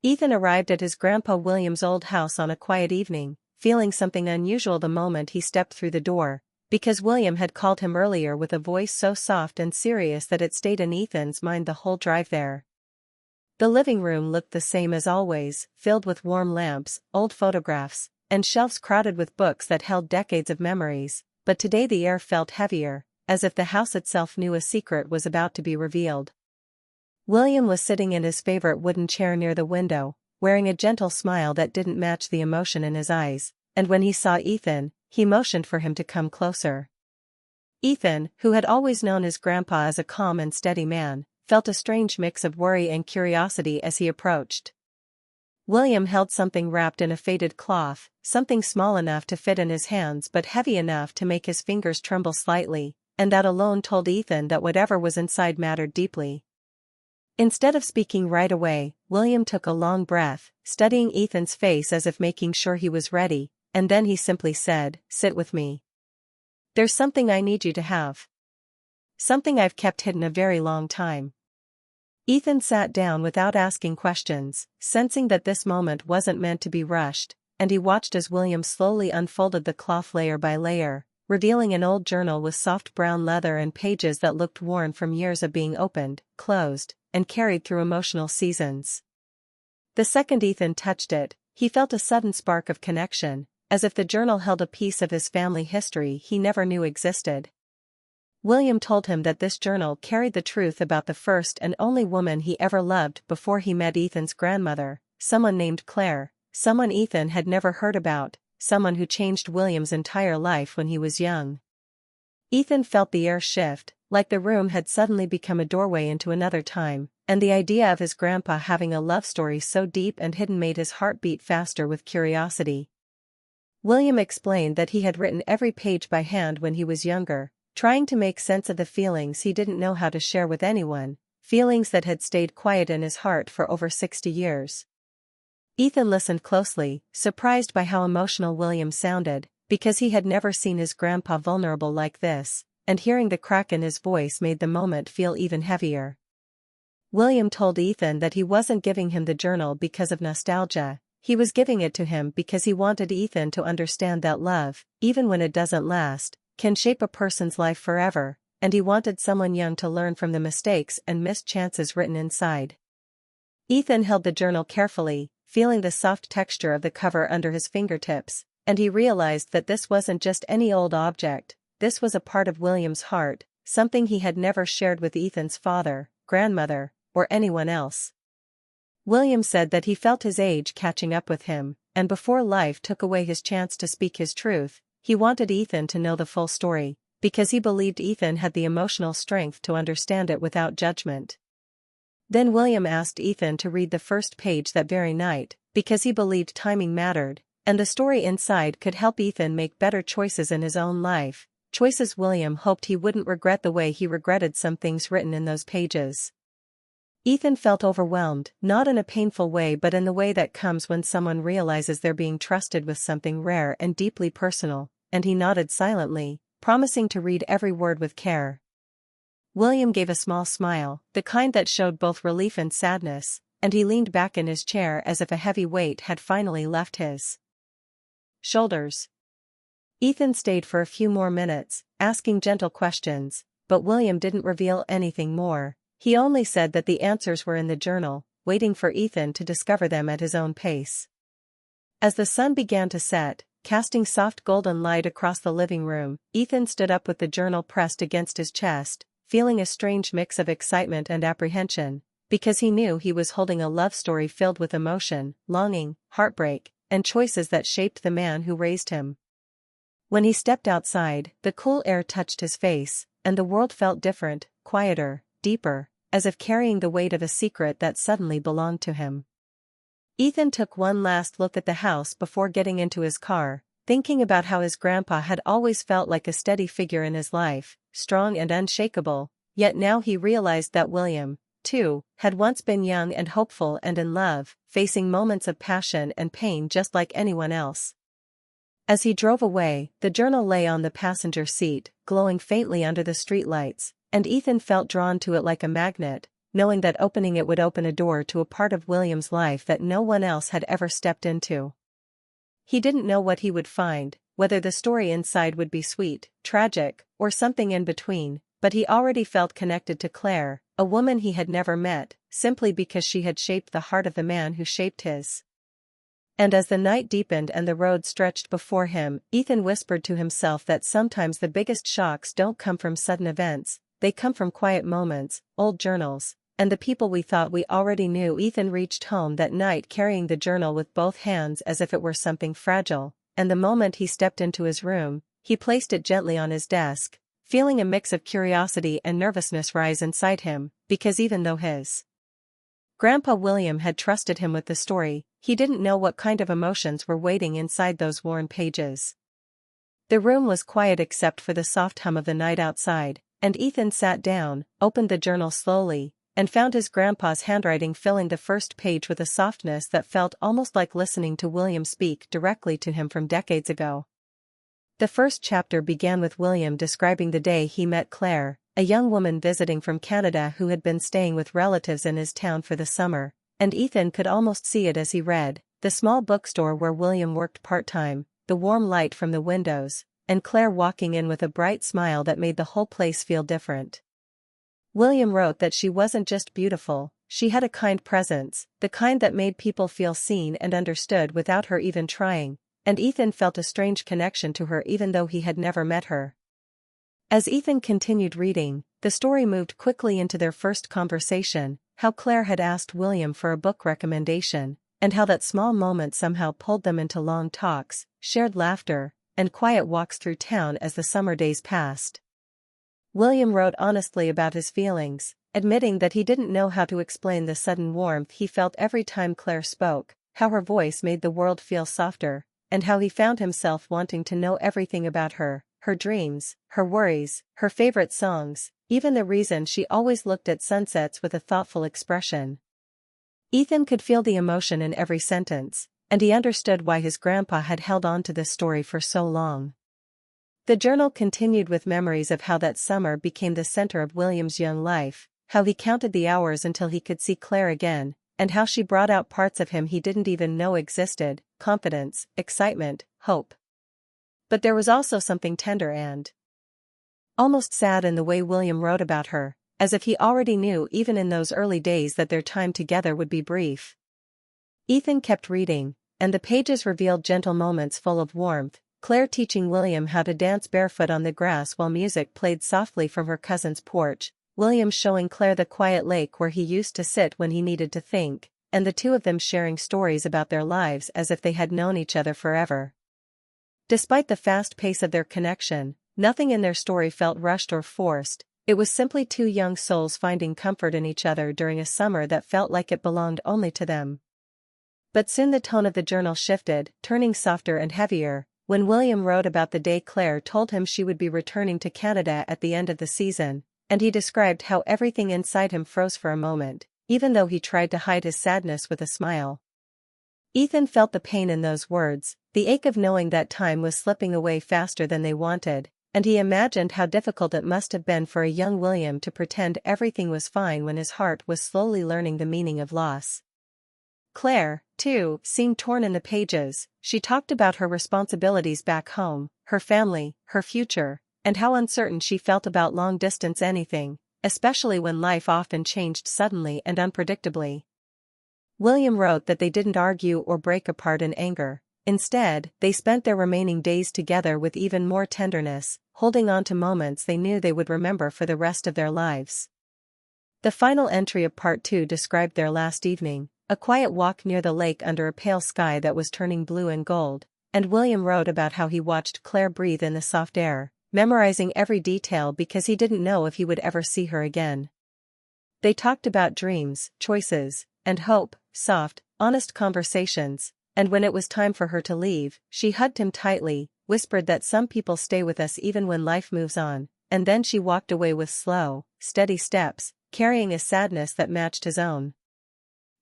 Ethan arrived at his Grandpa William's old house on a quiet evening, feeling something unusual the moment he stepped through the door, because William had called him earlier with a voice so soft and serious that it stayed in Ethan's mind the whole drive there. The living room looked the same as always, filled with warm lamps, old photographs, and shelves crowded with books that held decades of memories, but today the air felt heavier, as if the house itself knew a secret was about to be revealed. William was sitting in his favorite wooden chair near the window, wearing a gentle smile that didn't match the emotion in his eyes, and when he saw Ethan, he motioned for him to come closer. Ethan, who had always known his grandpa as a calm and steady man, felt a strange mix of worry and curiosity as he approached. William held something wrapped in a faded cloth, something small enough to fit in his hands but heavy enough to make his fingers tremble slightly, and that alone told Ethan that whatever was inside mattered deeply. Instead of speaking right away, William took a long breath, studying Ethan's face as if making sure he was ready, and then he simply said, "Sit with me. There's something I need you to have. Something I've kept hidden a very long time." Ethan sat down without asking questions, sensing that this moment wasn't meant to be rushed, and he watched as William slowly unfolded the cloth layer by layer, revealing an old journal with soft brown leather and pages that looked worn from years of being opened, closed, and carried through emotional seasons. The second Ethan touched it, he felt a sudden spark of connection, as if the journal held a piece of his family history he never knew existed. William told him that this journal carried the truth about the first and only woman he ever loved before he met Ethan's grandmother, someone named Claire, someone Ethan had never heard about, someone who changed William's entire life when he was young. Ethan felt the air shift, like the room had suddenly become a doorway into another time, and the idea of his grandpa having a love story so deep and hidden made his heart beat faster with curiosity. William explained that he had written every page by hand when he was younger, trying to make sense of the feelings he didn't know how to share with anyone, feelings that had stayed quiet in his heart for over 60 years. Ethan listened closely, surprised by how emotional William sounded, because he had never seen his grandpa vulnerable like this, and hearing the crack in his voice made the moment feel even heavier. William told Ethan that he wasn't giving him the journal because of nostalgia, he was giving it to him because he wanted Ethan to understand that love, even when it doesn't last, can shape a person's life forever, and he wanted someone young to learn from the mistakes and missed chances written inside. Ethan held the journal carefully, feeling the soft texture of the cover under his fingertips, and he realized that this wasn't just any old object, this was a part of William's heart, something he had never shared with Ethan's father, grandmother, or anyone else. William said that he felt his age catching up with him, and before life took away his chance to speak his truth, he wanted Ethan to know the full story, because he believed Ethan had the emotional strength to understand it without judgment. Then William asked Ethan to read the first page that very night, because he believed timing mattered, and the story inside could help Ethan make better choices in his own life, choices William hoped he wouldn't regret the way he regretted some things written in those pages. Ethan felt overwhelmed, not in a painful way but in the way that comes when someone realizes they're being trusted with something rare and deeply personal, and he nodded silently, promising to read every word with care. William gave a small smile, the kind that showed both relief and sadness, and he leaned back in his chair as if a heavy weight had finally left his shoulders. Ethan stayed for a few more minutes, asking gentle questions, but William didn't reveal anything more. He only said that the answers were in the journal, waiting for Ethan to discover them at his own pace. As the sun began to set, casting soft golden light across the living room, Ethan stood up with the journal pressed against his chest, feeling a strange mix of excitement and apprehension, because he knew he was holding a love story filled with emotion, longing, heartbreak, and choices that shaped the man who raised him. When he stepped outside, the cool air touched his face, and the world felt different, quieter, deeper, as if carrying the weight of a secret that suddenly belonged to him. Ethan took one last look at the house before getting into his car, thinking about how his grandpa had always felt like a steady figure in his life, strong and unshakable, yet now he realized that William, too, had once been young and hopeful and in love, facing moments of passion and pain just like anyone else. As he drove away, the journal lay on the passenger seat, glowing faintly under the streetlights, and Ethan felt drawn to it like a magnet, knowing that opening it would open a door to a part of William's life that no one else had ever stepped into. He didn't know what he would find, whether the story inside would be sweet, tragic, or something in between, but he already felt connected to Claire, a woman he had never met, simply because she had shaped the heart of the man who shaped his. And as the night deepened and the road stretched before him, Ethan whispered to himself that sometimes the biggest shocks don't come from sudden events, they come from quiet moments, old journals, and the people we thought we already knew. Ethan reached home that night carrying the journal with both hands as if it were something fragile, and the moment he stepped into his room, he placed it gently on his desk, feeling a mix of curiosity and nervousness rise inside him, because even though his Grandpa William had trusted him with the story, he didn't know what kind of emotions were waiting inside those worn pages. The room was quiet except for the soft hum of the night outside, and Ethan sat down, opened the journal slowly, and found his grandpa's handwriting filling the first page with a softness that felt almost like listening to William speak directly to him from decades ago. The first chapter began with William describing the day he met Claire, a young woman visiting from Canada who had been staying with relatives in his town for the summer, and Ethan could almost see it as he read, the small bookstore where William worked part-time, the warm light from the windows, and Claire walking in with a bright smile that made the whole place feel different. William wrote that she wasn't just beautiful, she had a kind presence, the kind that made people feel seen and understood without her even trying, and Ethan felt a strange connection to her even though he had never met her. As Ethan continued reading, the story moved quickly into their first conversation, how Claire had asked William for a book recommendation, and how that small moment somehow pulled them into long talks, shared laughter, and quiet walks through town as the summer days passed. William wrote honestly about his feelings, admitting that he didn't know how to explain the sudden warmth he felt every time Claire spoke, how her voice made the world feel softer, and how he found himself wanting to know everything about her dreams, her worries, her favorite songs, even the reason she always looked at sunsets with a thoughtful expression. Ethan could feel the emotion in every sentence, and he understood why his grandpa had held on to this story for so long. The journal continued with memories of how that summer became the center of William's young life, how he counted the hours until he could see Claire again, and how she brought out parts of him he didn't even know existed, confidence, excitement, hope. But there was also something tender and almost sad in the way William wrote about her, as if he already knew even in those early days that their time together would be brief. Ethan kept reading, and the pages revealed gentle moments full of warmth, Claire teaching William how to dance barefoot on the grass while music played softly from her cousin's porch, William showing Claire the quiet lake where he used to sit when he needed to think, and the two of them sharing stories about their lives as if they had known each other forever. Despite the fast pace of their connection, nothing in their story felt rushed or forced, it was simply two young souls finding comfort in each other during a summer that felt like it belonged only to them. But soon the tone of the journal shifted, turning softer and heavier, when William wrote about the day Claire told him she would be returning to Canada at the end of the season, and he described how everything inside him froze for a moment, even though he tried to hide his sadness with a smile. Ethan felt the pain in those words, the ache of knowing that time was slipping away faster than they wanted, and he imagined how difficult it must have been for a young William to pretend everything was fine when his heart was slowly learning the meaning of loss. Claire, too, seemed torn in the pages. She talked about her responsibilities back home, her family, her future, and how uncertain she felt about long-distance anything, especially when life often changed suddenly and unpredictably. William wrote that they didn't argue or break apart in anger. Instead, they spent their remaining days together with even more tenderness, holding on to moments they knew they would remember for the rest of their lives. The final entry of Part 2 described their last evening, a quiet walk near the lake under a pale sky that was turning blue and gold, and William wrote about how he watched Claire breathe in the soft air, memorizing every detail because he didn't know if he would ever see her again. They talked about dreams, choices, and hope, soft, honest conversations, and when it was time for her to leave, she hugged him tightly, whispered that some people stay with us even when life moves on, and then she walked away with slow, steady steps, carrying a sadness that matched his own.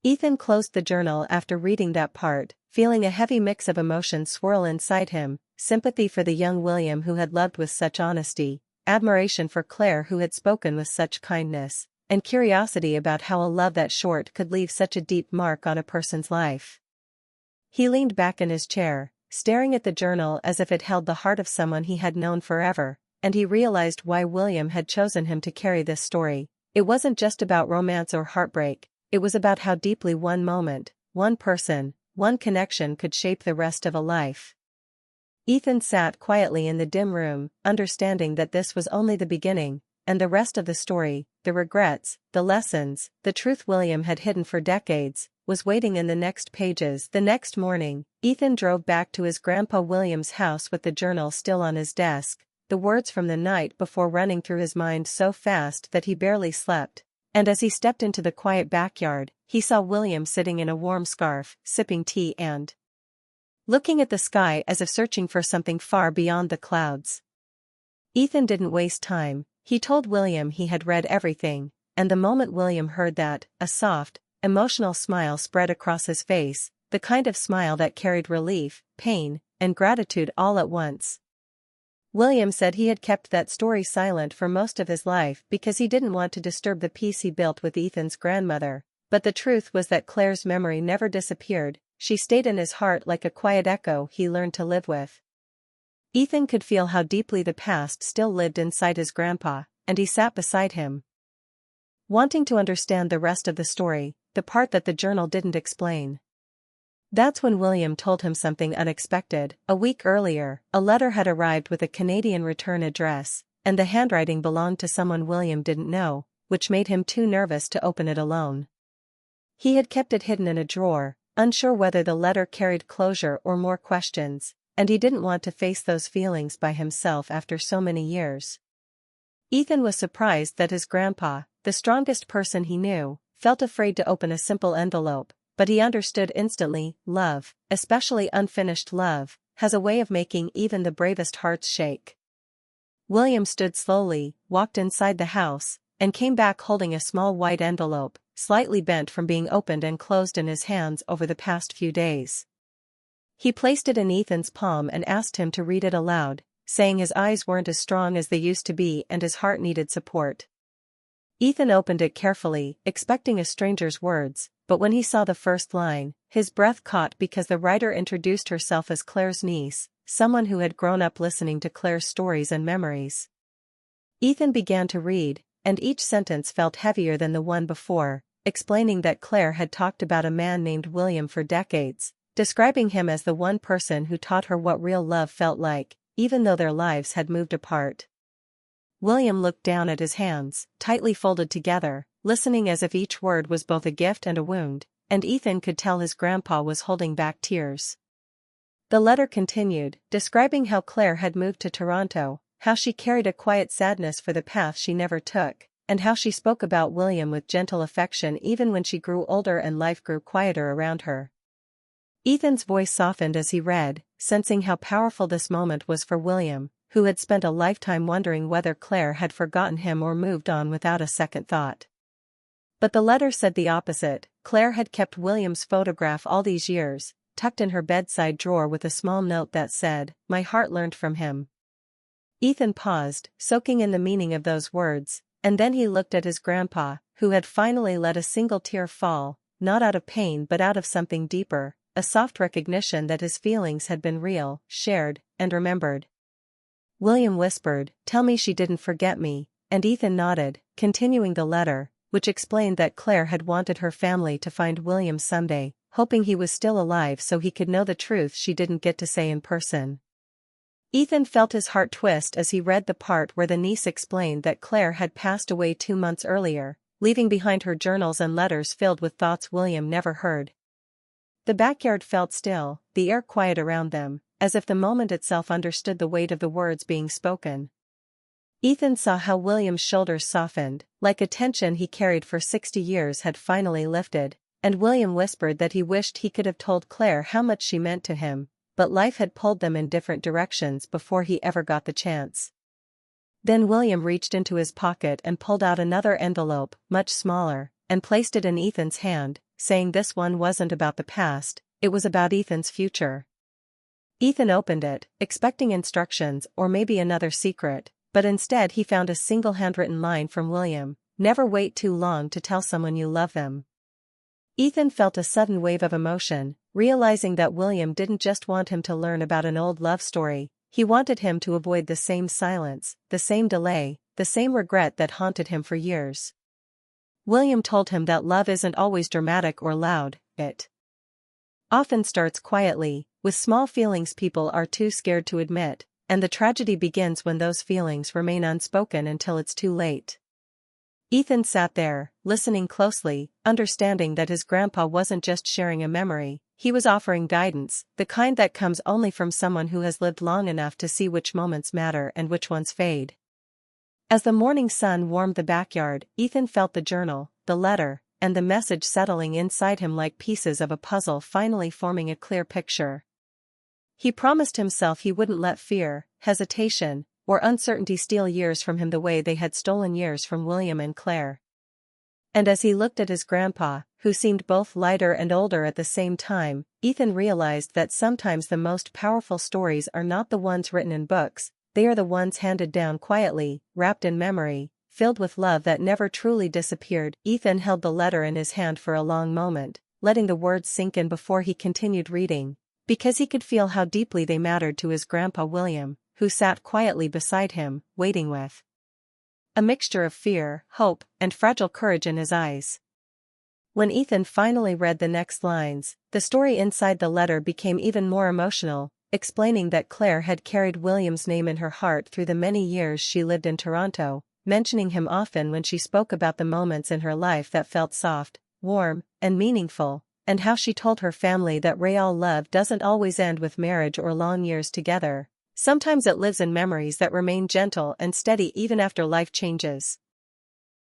Ethan closed the journal after reading that part, feeling a heavy mix of emotions swirl inside him, sympathy for the young William who had loved with such honesty, admiration for Claire who had spoken with such kindness, and curiosity about how a love that short could leave such a deep mark on a person's life. He leaned back in his chair, staring at the journal as if it held the heart of someone he had known forever, and he realized why William had chosen him to carry this story. It wasn't just about romance or heartbreak, it was about how deeply one moment, one person, one connection could shape the rest of a life. Ethan sat quietly in the dim room, understanding that this was only the beginning, and the rest of the story, the regrets, the lessons, the truth William had hidden for decades, was waiting in the next pages. The next morning, Ethan drove back to his Grandpa William's house with the journal still on his desk, the words from the night before running through his mind so fast that he barely slept. And as he stepped into the quiet backyard, he saw William sitting in a warm scarf, sipping tea and looking at the sky as if searching for something far beyond the clouds. Ethan didn't waste time. He told William he had read everything, and the moment William heard that, a soft, emotional smile spread across his face, the kind of smile that carried relief, pain, and gratitude all at once. William said he had kept that story silent for most of his life because he didn't want to disturb the peace he built with Ethan's grandmother, but the truth was that Claire's memory never disappeared. She stayed in his heart like a quiet echo he learned to live with. Ethan could feel how deeply the past still lived inside his grandpa, and he sat beside him, wanting to understand the rest of the story, the part that the journal didn't explain. That's when William told him something unexpected. A week earlier, a letter had arrived with a Canadian return address, and the handwriting belonged to someone William didn't know, which made him too nervous to open it alone. He had kept it hidden in a drawer, unsure whether the letter carried closure or more questions, and he didn't want to face those feelings by himself after so many years. Ethan was surprised that his grandpa, the strongest person he knew, felt afraid to open a simple envelope, but he understood instantly. Love, especially unfinished love, has a way of making even the bravest hearts shake. William stood slowly, walked inside the house, and came back holding a small white envelope, slightly bent from being opened and closed in his hands over the past few days. He placed it in Ethan's palm and asked him to read it aloud, saying his eyes weren't as strong as they used to be and his heart needed support. Ethan opened it carefully, expecting a stranger's words, but when he saw the first line, his breath caught because the writer introduced herself as Claire's niece, someone who had grown up listening to Claire's stories and memories. Ethan began to read, and each sentence felt heavier than the one before, explaining that Claire had talked about a man named William for decades, describing him as the one person who taught her what real love felt like, even though their lives had moved apart. William looked down at his hands, tightly folded together, listening as if each word was both a gift and a wound, and Ethan could tell his grandpa was holding back tears. The letter continued, describing how Claire had moved to Toronto, how she carried a quiet sadness for the path she never took, and how she spoke about William with gentle affection even when she grew older and life grew quieter around her. Ethan's voice softened as he read, sensing how powerful this moment was for William, who had spent a lifetime wondering whether Claire had forgotten him or moved on without a second thought. But the letter said the opposite. Claire had kept William's photograph all these years, tucked in her bedside drawer with a small note that said, "My heart learned from him." Ethan paused, soaking in the meaning of those words, and then he looked at his grandpa, who had finally let a single tear fall, not out of pain but out of something deeper, a soft recognition that his feelings had been real, shared, and remembered. William whispered, "Tell me she didn't forget me," and Ethan nodded, continuing the letter, which explained that Claire had wanted her family to find William someday, hoping he was still alive so he could know the truth she didn't get to say in person. Ethan felt his heart twist as he read the part where the niece explained that Claire had passed away 2 months earlier, leaving behind her journals and letters filled with thoughts William never heard. The backyard felt still, the air quiet around them, as if the moment itself understood the weight of the words being spoken. Ethan saw how William's shoulders softened, like a tension he carried for 60 years had finally lifted, and William whispered that he wished he could have told Claire how much she meant to him, but life had pulled them in different directions before he ever got the chance. Then William reached into his pocket and pulled out another envelope, much smaller, and placed it in Ethan's hand, saying this one wasn't about the past, it was about Ethan's future. Ethan opened it, expecting instructions or maybe another secret, but instead he found a single handwritten line from William, never wait too long to tell someone you love them. Ethan felt a sudden wave of emotion, realizing that William didn't just want him to learn about an old love story, he wanted him to avoid the same silence, the same delay, the same regret that haunted him for years. William told him that love isn't always dramatic or loud, it often starts quietly, with small feelings people are too scared to admit, and the tragedy begins when those feelings remain unspoken until it's too late. Ethan sat there, listening closely, understanding that his grandpa wasn't just sharing a memory, he was offering guidance, the kind that comes only from someone who has lived long enough to see which moments matter and which ones fade. As the morning sun warmed the backyard, Ethan felt the journal, the letter, and the message settling inside him like pieces of a puzzle finally forming a clear picture. He promised himself he wouldn't let fear, hesitation, or uncertainty steal years from him the way they had stolen years from William and Claire. And as he looked at his grandpa, who seemed both lighter and older at the same time, Ethan realized that sometimes the most powerful stories are not the ones written in books, they are the ones handed down quietly, wrapped in memory, filled with love that never truly disappeared. Ethan held the letter in his hand for a long moment, letting the words sink in before he continued reading, because he could feel how deeply they mattered to his grandpa William, who sat quietly beside him, waiting with a mixture of fear, hope, and fragile courage in his eyes. When Ethan finally read the next lines, the story inside the letter became even more emotional, explaining that Claire had carried William's name in her heart through the many years she lived in Toronto, mentioning him often when she spoke about the moments in her life that felt soft, warm, and meaningful, and how she told her family that real love doesn't always end with marriage or long years together. Sometimes it lives in memories that remain gentle and steady even after life changes.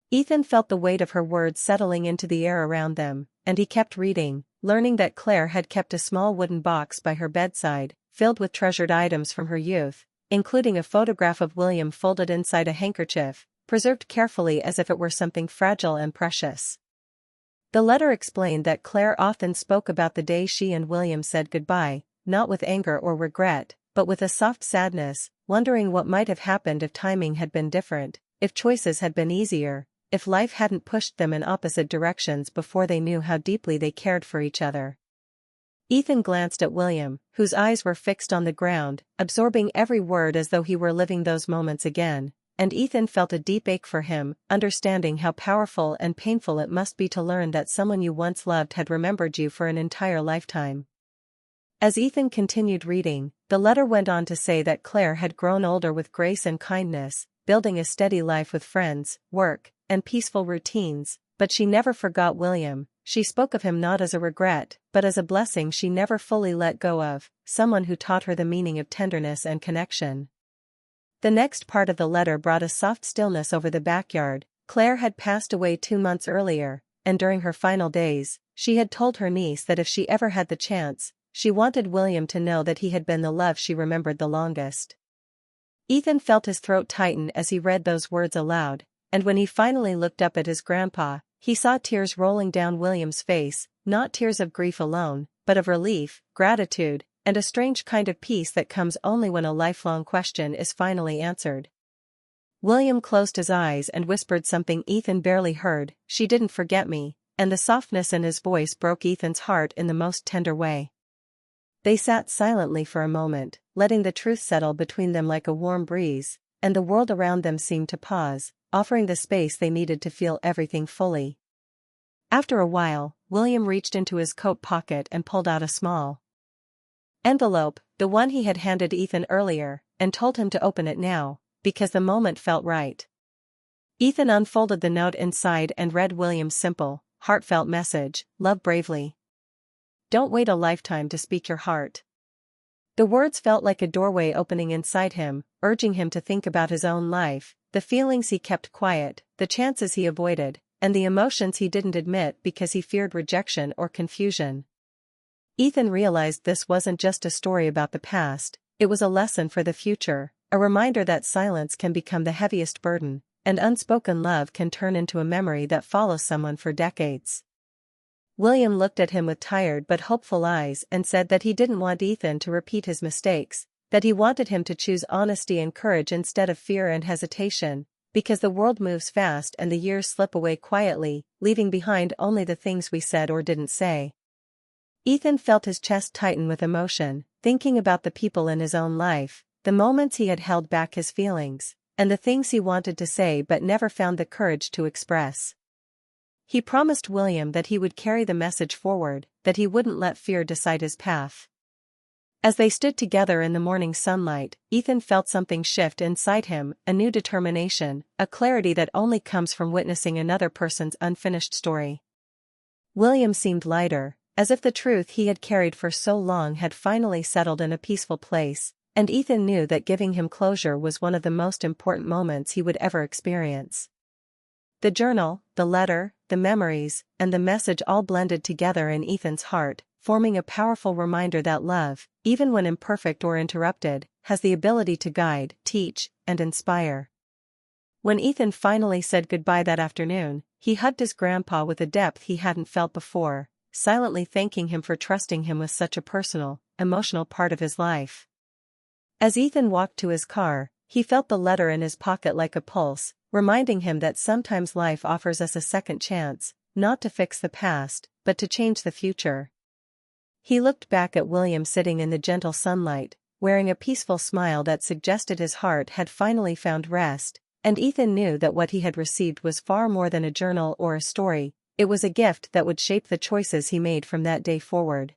Ethan felt the weight of her words settling into the air around them, and he kept reading, learning that Claire had kept a small wooden box by her bedside, filled with treasured items from her youth, including a photograph of William folded inside a handkerchief, preserved carefully as if it were something fragile and precious. The letter explained that Claire often spoke about the day she and William said goodbye, not with anger or regret, but with a soft sadness, wondering what might have happened if timing had been different, if choices had been easier, if life hadn't pushed them in opposite directions before they knew how deeply they cared for each other. Ethan glanced at William, whose eyes were fixed on the ground, absorbing every word as though he were living those moments again, and Ethan felt a deep ache for him, understanding how powerful and painful it must be to learn that someone you once loved had remembered you for an entire lifetime. As Ethan continued reading, the letter went on to say that Claire had grown older with grace and kindness, building a steady life with friends, work, and peaceful routines, but she never forgot William. She spoke of him not as a regret, but as a blessing she never fully let go of, someone who taught her the meaning of tenderness and connection. The next part of the letter brought a soft stillness over the backyard. Claire had passed away 2 months earlier, and during her final days, she had told her niece that if she ever had the chance, she wanted William to know that he had been the love she remembered the longest. Ethan felt his throat tighten as he read those words aloud, and when he finally looked up at his grandpa, he saw tears rolling down William's face, not tears of grief alone, but of relief, gratitude, and a strange kind of peace that comes only when a lifelong question is finally answered. William closed his eyes and whispered something Ethan barely heard, "She didn't forget me," and the softness in his voice broke Ethan's heart in the most tender way. They sat silently for a moment, letting the truth settle between them like a warm breeze, and the world around them seemed to pause, offering the space they needed to feel everything fully. After a while, William reached into his coat pocket and pulled out a small envelope, the one he had handed Ethan earlier, and told him to open it now, because the moment felt right. Ethan unfolded the note inside and read William's simple, heartfelt message, "Love bravely. Don't wait a lifetime to speak your heart." The words felt like a doorway opening inside him, urging him to think about his own life, the feelings he kept quiet, the chances he avoided, and the emotions he didn't admit because he feared rejection or confusion. Ethan realized this wasn't just a story about the past, it was a lesson for the future, a reminder that silence can become the heaviest burden, and unspoken love can turn into a memory that follows someone for decades. William looked at him with tired but hopeful eyes and said that he didn't want Ethan to repeat his mistakes, that he wanted him to choose honesty and courage instead of fear and hesitation, Because the world moves fast and the years slip away quietly, leaving behind only the things we said or didn't say. Ethan felt his chest tighten with emotion, thinking about the people in his own life, the moments he had held back his feelings, and the things he wanted to say but never found the courage to express. He promised William that he would carry the message forward, that he wouldn't let fear decide his path. As they stood together in the morning sunlight, Ethan felt something shift inside him, a new determination, a clarity that only comes from witnessing another person's unfinished story. William seemed lighter, as if the truth he had carried for so long had finally settled in a peaceful place, and Ethan knew that giving him closure was one of the most important moments he would ever experience. The journal, the letter, the memories, and the message all blended together in Ethan's heart, forming a powerful reminder that love, even when imperfect or interrupted, has the ability to guide, teach, and inspire. When Ethan finally said goodbye that afternoon, he hugged his grandpa with a depth he hadn't felt before, silently thanking him for trusting him with such a personal, emotional part of his life. As Ethan walked to his car, he felt the letter in his pocket like a pulse, reminding him that sometimes life offers us a second chance, not to fix the past, but to change the future. He looked back at William sitting in the gentle sunlight, wearing a peaceful smile that suggested his heart had finally found rest, and Ethan knew that what he had received was far more than a journal or a story, it was a gift that would shape the choices he made from that day forward.